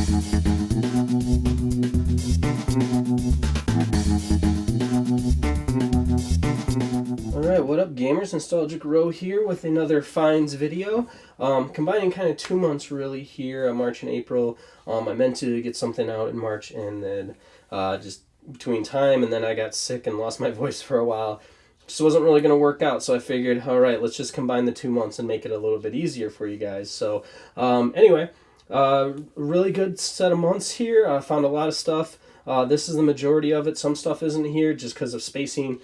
Alright, what up gamers? Nostalgic Row here with another finds video. Combining kind of 2 months really here, March and April. I meant to get something out in March and then just between time and then I got sick and lost my voice for a while. Just wasn't really going to work out, so I figured, alright, let's just combine the 2 months and make it a little bit easier for you guys. So anyway, really good set of months here. I found a lot of stuff. This is the majority of it. Some stuff isn't here just because of spacing.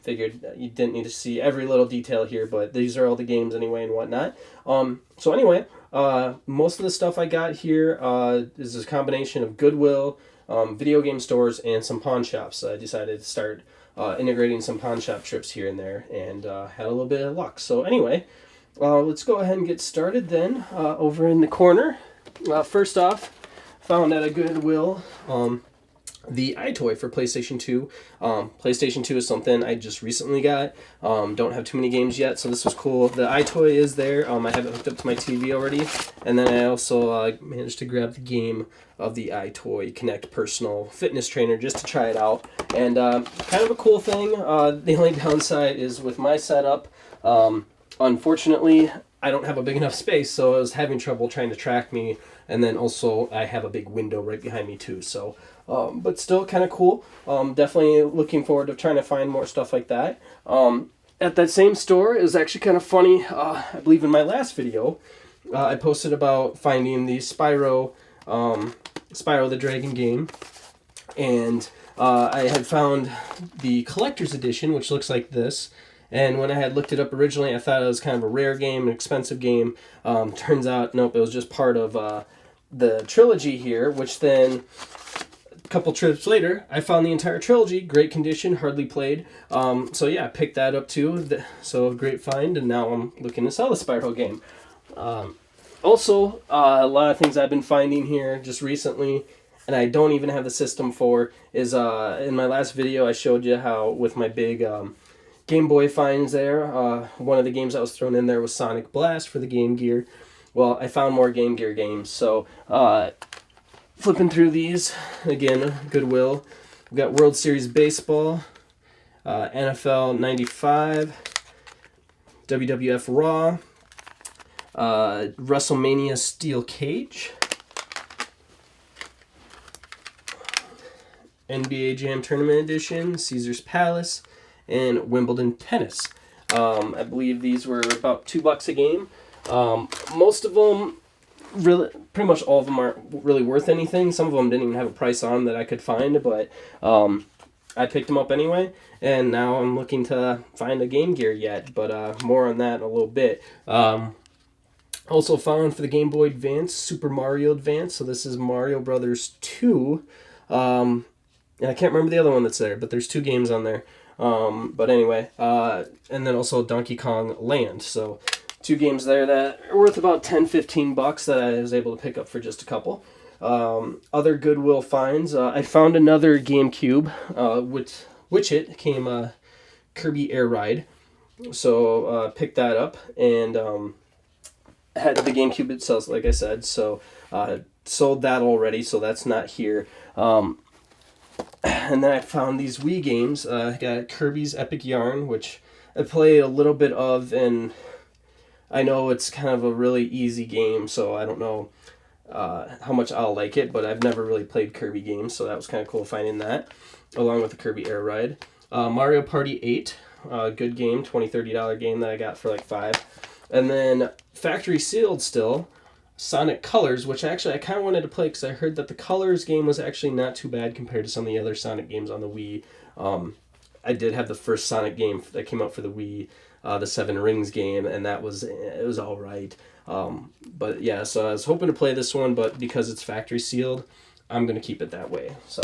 Figured you didn't need to see every little detail here, but these are all the games anyway and whatnot. So anyway, most of the stuff I got here is a combination of Goodwill, video game stores, and some pawn shops. I decided to start integrating some pawn shop trips here and there, and had a little bit of luck. So anyway, let's go ahead and get started then. Over in the corner, first off, found at a Goodwill the EyeToy for PlayStation 2. PlayStation 2 is something I just recently got. Don't have too many games yet, so this was cool. The EyeToy is there. I have it hooked up to my TV already. And then I also managed to grab the game of the EyeToy Kinect Personal Fitness Trainer just to try it out. And kind of a cool thing. The only downside is with my setup, unfortunately, I don't have a big enough space, so I was having trouble trying to track me. And then also I have a big window right behind me too, so but still kind of cool. Definitely looking forward to trying to find more stuff like that. At that same store is actually kind of funny. I believe in my last video, I posted about finding the Spyro the Dragon game, and I had found the collector's edition, which looks like this. And when I had looked it up originally, I thought it was kind of a rare game, an expensive game. Turns out, nope, it was just part of the trilogy here, which then a couple trips later, I found the entire trilogy, great condition, hardly played. So yeah, I picked that up too, so great find, and now I'm looking to sell the Spyro game. Also, a lot of things I've been finding here just recently, and I don't even have the system for, is in my last video I showed you how with my big Game Boy finds there, one of the games that was thrown in there was Sonic Blast for the Game Gear. Well, I found more Game Gear games, so flipping through these, again, Goodwill. We've got World Series Baseball, NFL 95, WWF Raw, WrestleMania Steel Cage, NBA Jam Tournament Edition, Caesar's Palace, and Wimbledon Tennis. I believe these were about $2 a game. Most of them, really, pretty much all of them aren't really worth anything. Some of them didn't even have a price on them that I could find, but I picked them up anyway, and now I'm looking to find a Game Gear yet, but more on that in a little bit. Also found for the Game Boy Advance, Super Mario Advance, so this is Mario Brothers 2, and I can't remember the other one that's there, but there's 2 games on there. But anyway, and then also Donkey Kong Land. So 2 games there that are worth about $10-15 that I was able to pick up for just a couple. Other Goodwill finds. I found another GameCube, which it came Kirby Air Ride. So picked that up and had the GameCube itself, like I said. So sold that already, so that's not here. And then I found these Wii games. I got Kirby's Epic Yarn, which I play a little bit of, and I know it's kind of a really easy game, so I don't know how much I'll like it, but I've never really played Kirby games, so that was kind of cool finding that, along with the Kirby Air Ride. Mario Party 8, good game, $20-$30 game that I got for like $5. And then Factory Sealed still, Sonic Colors, which actually I kind of wanted to play because I heard that the Colors game was actually not too bad compared to some of the other Sonic games on the Wii. I did have the first Sonic game that came out for the Wii, the Seven Rings game, and it was all right. But yeah, so I was hoping to play this one, but because it's factory sealed, I'm going to keep it that way. So,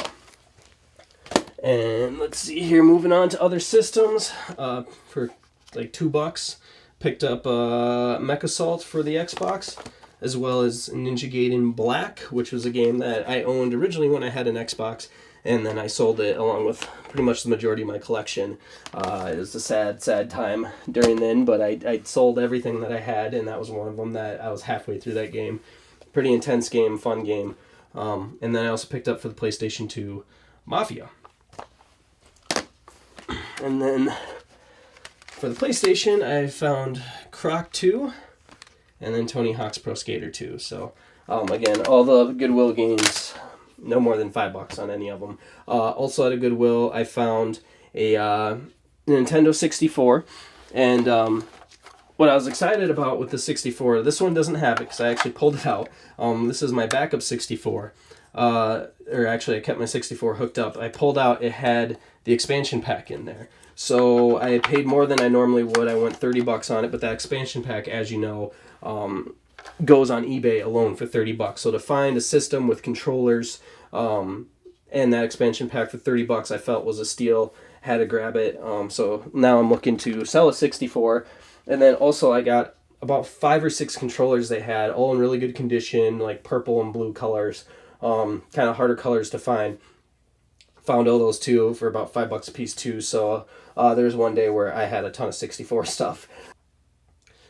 and let's see here, moving on to other systems, for like $2, picked up MechAssault for the Xbox, as well as Ninja Gaiden Black, which was a game that I owned originally when I had an Xbox, and then I sold it along with pretty much the majority of my collection. It was a sad, sad time during then, but I sold everything that I had, and that was one of them that I was halfway through that game. Pretty intense game, fun game. And then I also picked up for the PlayStation 2 Mafia. And then for the PlayStation, I found Croc 2 and then Tony Hawk's Pro Skater 2. So, again, all the Goodwill games, no more than $5 on any of them. Also at a Goodwill, I found a Nintendo 64. And what I was excited about with the 64, this one doesn't have it because I actually pulled it out. This is my backup 64. Or actually, I kept my 64 hooked up. I pulled out, it had the expansion pack in there. So I paid more than I normally would. I went $30 on it, but that expansion pack, as you know, goes on eBay alone for $30. So to find a system with controllers and that expansion pack for $30, I felt was a steal. Had to grab it. So now I'm looking to sell a 64. And then also I got about 5 or 6 controllers they had, all in really good condition, like purple and blue colors. Kind of harder colors to find. Found all those too for about $5 a piece too. So there's one day where I had a ton of 64 stuff.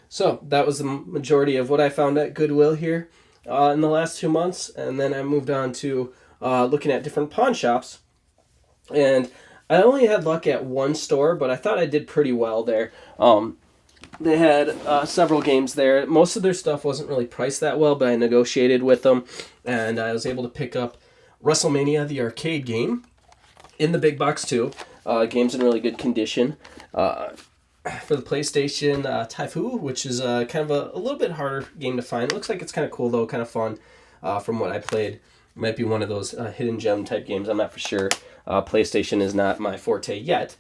So that was the majority of what I found at Goodwill here in the last 2 months. And then I moved on to looking at different pawn shops. And I only had luck at one store, but I thought I did pretty well there. They had several games there. Most of their stuff wasn't really priced that well, but I negotiated with them, and I was able to pick up WrestleMania, the arcade game, in the big box too. Game's in really good condition. For the PlayStation, Taifu, which is kind of a little bit harder game to find. It looks like it's kind of cool though, kind of fun from what I played. It might be one of those hidden gem type games, I'm not for sure. PlayStation is not my forte yet.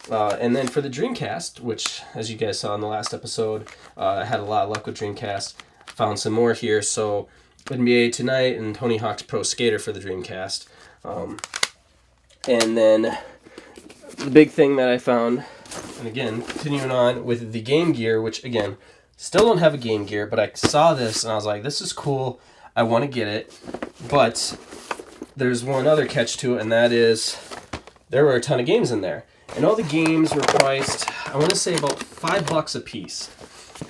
And then for the Dreamcast, which, as you guys saw in the last episode, I had a lot of luck with Dreamcast. Found some more here. So NBA Tonight and Tony Hawk's Pro Skater for the Dreamcast. And then the big thing that I found, and again, continuing on with the Game Gear, which, again, still don't have a Game Gear, but I saw this and I was like, this is cool. I want to get it. But there's one other catch to it, and that is there were a ton of games in there. And all the games were priced, I want to say about $5 a piece.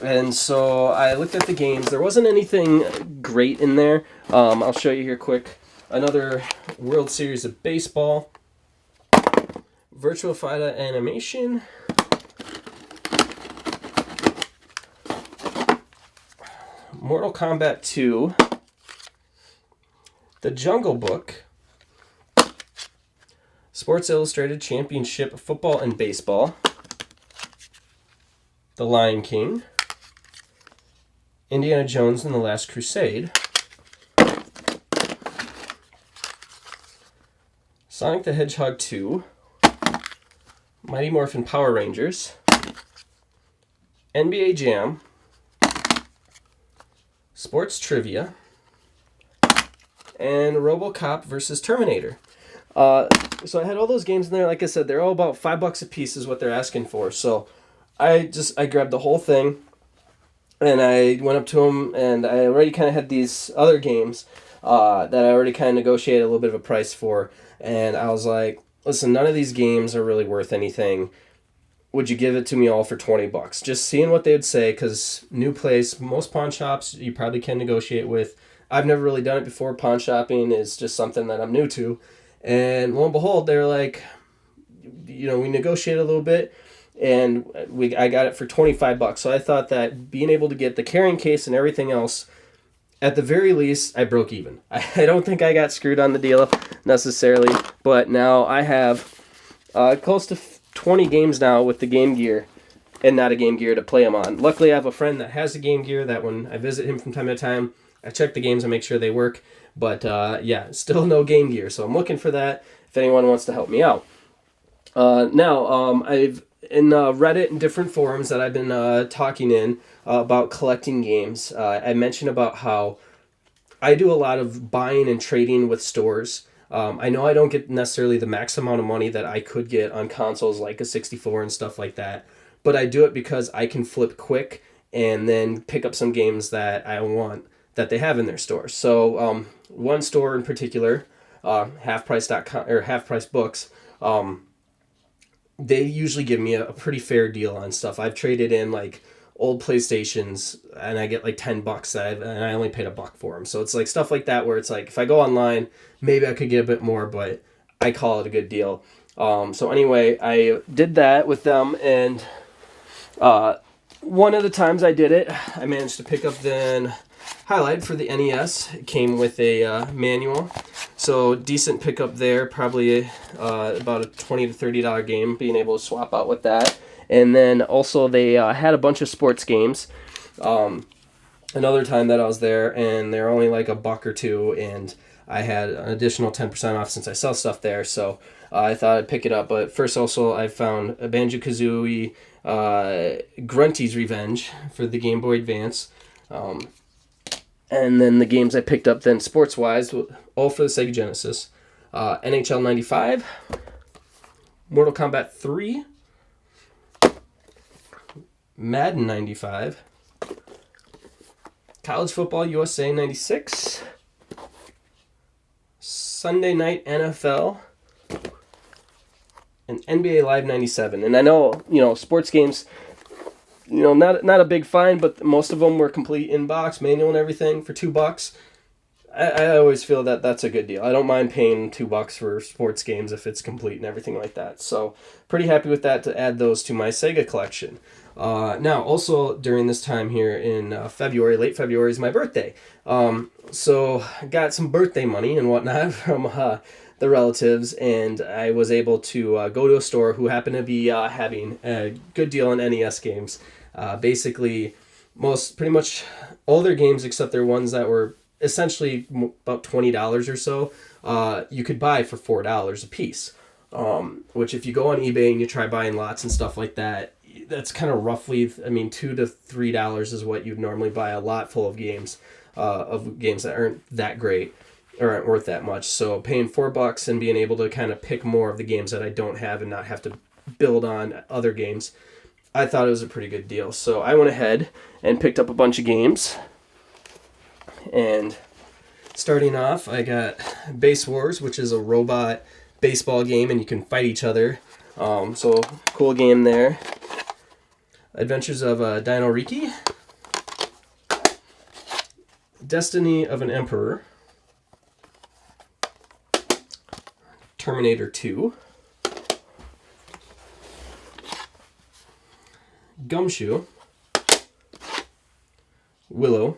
And so I looked at the games. There wasn't anything great in there. I'll show you here quick. Another World Series of Baseball. Virtua Fighter Animation. Mortal Kombat 2. The Jungle Book. Sports Illustrated Championship Football and Baseball. The Lion King. Indiana Jones and the Last Crusade. Sonic the Hedgehog 2. Mighty Morphin Power Rangers. NBA Jam. Sports Trivia. And RoboCop versus Terminator. So I had all those games in there. Like I said, they're all about $5 a piece is what they're asking for. So I grabbed the whole thing, and I went up to them, and I already kind of had these other games that I already kind of negotiated a little bit of a price for. And I was like, listen, none of these games are really worth anything. Would you give it to me all for $20? Just seeing what they would say, because new place, most pawn shops you probably can negotiate with. I've never really done it before. Pawn shopping is just something that I'm new to. And lo and behold, they're like, we negotiated a little bit, and I got it for $25. So I thought that being able to get the carrying case and everything else, at the very least, I broke even. I don't think I got screwed on the deal necessarily, but now I have close to 20 games now with the Game Gear and not a Game Gear to play them on. Luckily, I have a friend that has a Game Gear that when I visit him from time to time, I check the games and make sure they work. But still no Game Gear, so I'm looking for that if anyone wants to help me out. I've in Reddit and different forums that I've been talking in about collecting games. I mentioned about how I do a lot of buying and trading with stores. I know I don't get necessarily the max amount of money that I could get on consoles like a 64 and stuff like that, but I do it because I can flip quick and then pick up some games that I want that they have in their store. So one store in particular, halfprice.com or Half Price Books, they usually give me a pretty fair deal on stuff. I've traded in like old PlayStations, and I get like $10 and I only paid $1 for them. So it's like stuff like that where it's like if I go online, maybe I could get a bit more, but I call it a good deal. So anyway, I did that with them, and one of the times I did it, I managed to pick up then Highlight for the NES. It came with a manual, so decent pickup there. Probably about a $20 to $30 game, being able to swap out with that. And then also they had a bunch of sports games. Another time that I was there, and they're only like $1 or $2, and I had an additional 10% off since I sell stuff there. So I thought I'd pick it up. But first, also I found a Banjo-Kazooie Grunty's Revenge for the Game Boy Advance. And then the games I picked up then sports-wise, all for the Sega Genesis. NHL 95, Mortal Kombat 3, Madden 95, College Football USA 96, Sunday Night NFL, and NBA Live 97. And I know, sports games, not a big find, but most of them were complete in-box, manual and everything for $2. I always feel that that's a good deal. I don't mind paying $2 for sports games if it's complete and everything like that. So pretty happy with that to add those to my Sega collection. Now, also during this time here in February, late February, is my birthday. So I got some birthday money and whatnot from the relatives, and I was able to go to a store who happened to be having a good deal on NES games. Basically, pretty much all their games except their ones that were essentially about $20 or so, you could buy for $4 a piece. Which if you go on eBay and you try buying lots and stuff like that, that's kind of roughly, $2 to $3 is what you'd normally buy a lot full of games that aren't that great or aren't worth that much. So paying $4 and being able to kind of pick more of the games that I don't have and not have to build on other games, I thought it was a pretty good deal. So I went ahead and picked up a bunch of games. And starting off, I got Base Wars, which is a robot baseball game, and you can fight each other. So cool game there. Adventures of Dino Riki. Destiny of an Emperor. Terminator 2. Gumshoe. Willow.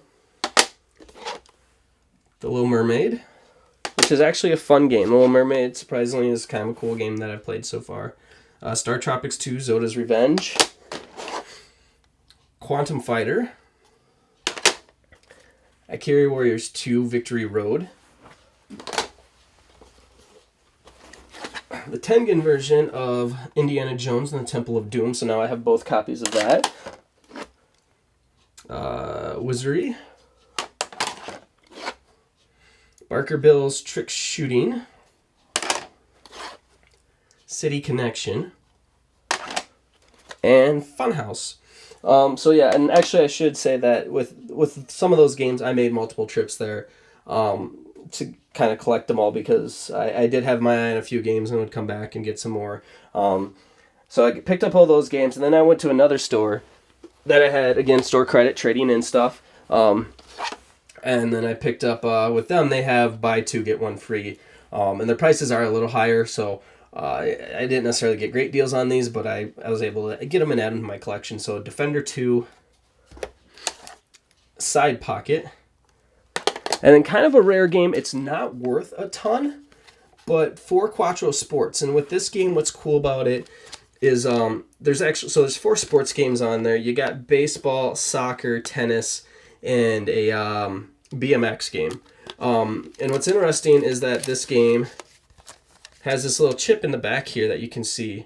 The Little Mermaid, which is actually a fun game. The Little Mermaid, surprisingly, is kind of a cool game that I've played so far. Star Tropics 2, Zoda's Revenge. Quantum Fighter. Ikari Warriors 2, Victory Road. The Tengen version of Indiana Jones and the Temple of Doom, so now I have both copies of that. Wizardry. Barker Bill's Trick Shooting. City Connection. And Funhouse. So yeah, and actually I should say that with some of those games, I made multiple trips there to kind of collect them all, because I did have my eye on a few games and would come back and get some more. So I picked up all those games, and then I went to another store that I had, again, store credit, trading in stuff. And then I picked up, with them, they have buy two, get one free. And their prices are a little higher, so I didn't necessarily get great deals on these, but I was able to get them and add them to my collection. So Defender 2, Side Pocket, and then kind of a rare game. It's not worth a ton, but 4 Quattro Sports. And with this game, what's cool about it is there's 4 sports games on there. You got baseball, soccer, tennis, and a BMX game. And what's interesting is that this game has this little chip in the back here that you can see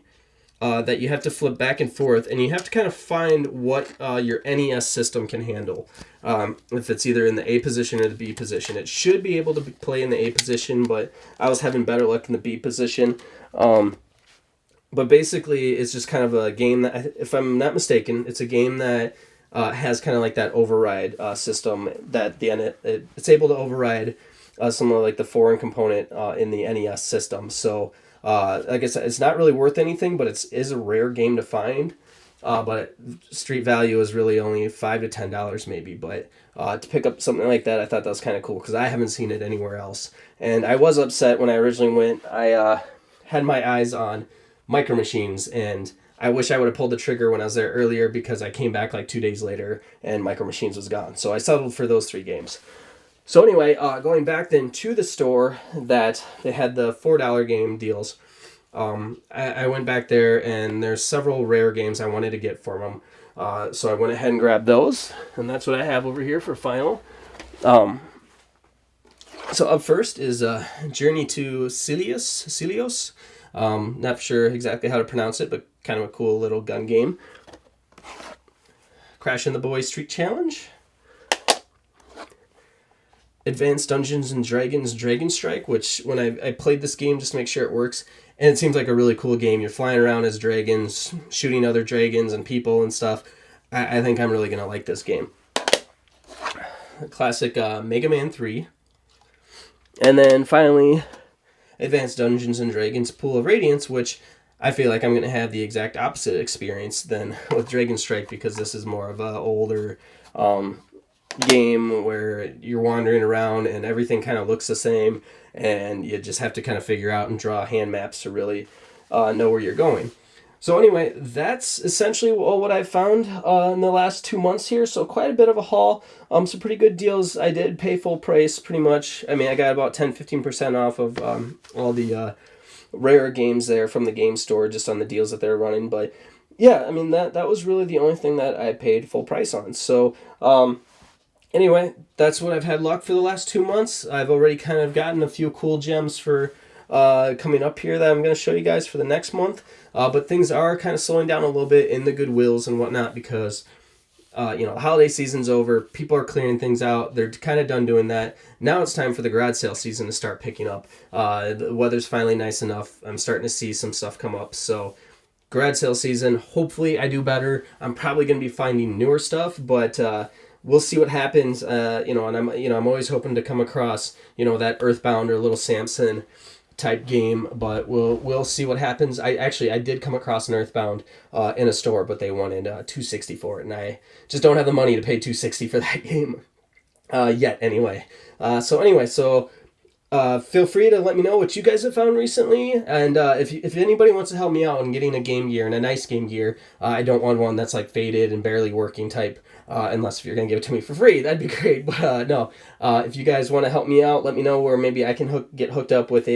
that you have to flip back and forth, and you have to kind of find what your NES system can handle. If it's either in the A position or the B position. It should be able to play in the A position, but I was having better luck in the B position. But basically, it's just kind of a game that, if I'm not mistaken, it's a game that has kind of like that override system that it's able to override some of like the foreign component in the NES system. So like I said, it's not really worth anything, but is a rare game to find. but street value is really only $5 to $10 maybe. But to pick up something like that, I thought that was kind of cool because I haven't seen it anywhere else. And I was upset when I originally went. I had my eyes on Micro Machines, and I wish I would have pulled the trigger when I was there earlier because I came back like 2 days later and Micro Machines was gone. So I settled for those 3 games. So anyway, going back then to the store that they had the $4 game deals. I went back there and there's several rare games I wanted to get for them. So I went ahead and grabbed those, and that's what I have over here for final. So up first is Journey to Celios. Not sure exactly how to pronounce it, but kind of a cool little gun game. Crash and the Boys Street Challenge. Advanced Dungeons and Dragons Dragon Strike, which when I played this game just to make sure it works, and it seems like a really cool game. You're flying around as dragons, shooting other dragons and people and stuff. I think I'm really going to like this game. Classic Mega Man 3. And then finally, Advanced Dungeons and Dragons Pool of Radiance, which I feel like I'm going to have the exact opposite experience than with Dragon Strike because this is more of a older game where you're wandering around and everything kind of looks the same, and you just have to kind of figure out and draw hand maps to really know where you're going. So anyway, that's essentially all what I've found in the last 2 months here. So quite a bit of a haul. Some pretty good deals. I did pay full price pretty much. I mean, I got about 10-15% off of all the rare games there from the game store just on the deals that they're running. But yeah, I mean, that was really the only thing that I paid full price on. So anyway, that's what I've had luck for the last 2 months. I've already kind of gotten a few cool gems for coming up here that I'm going to show you guys for the next month. But things are kind of slowing down a little bit in the Goodwills and whatnot because, the holiday season's over. People are clearing things out. They're kind of done doing that. Now it's time for the garage sale season to start picking up. The weather's finally nice enough. I'm starting to see some stuff come up. So garage sale season, hopefully I do better. I'm probably going to be finding newer stuff, but we'll see what happens. And I'm always hoping to come across, that Earthbound or Little Samson type game, but we'll see what happens. I did come across an Earthbound in a store, but they wanted $260 for it, and I just don't have the money to pay $260 for that game yet. Anyway, so feel free to let me know what you guys have found recently, and if anybody wants to help me out in getting a Game Gear and a nice Game Gear, I don't want one that's like faded and barely working type. Unless if you're going to give it to me for free, that'd be great. But no, if you guys want to help me out, let me know where maybe I can get hooked up with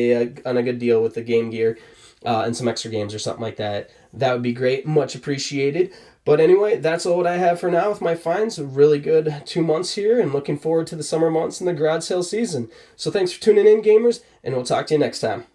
on a good deal with the Game Gear and some extra games or something like that. That would be great. Much appreciated. But anyway, that's all what I have for now with my finds. A really good 2 months here and looking forward to the summer months and the garage sale season. So thanks for tuning in, gamers, and we'll talk to you next time.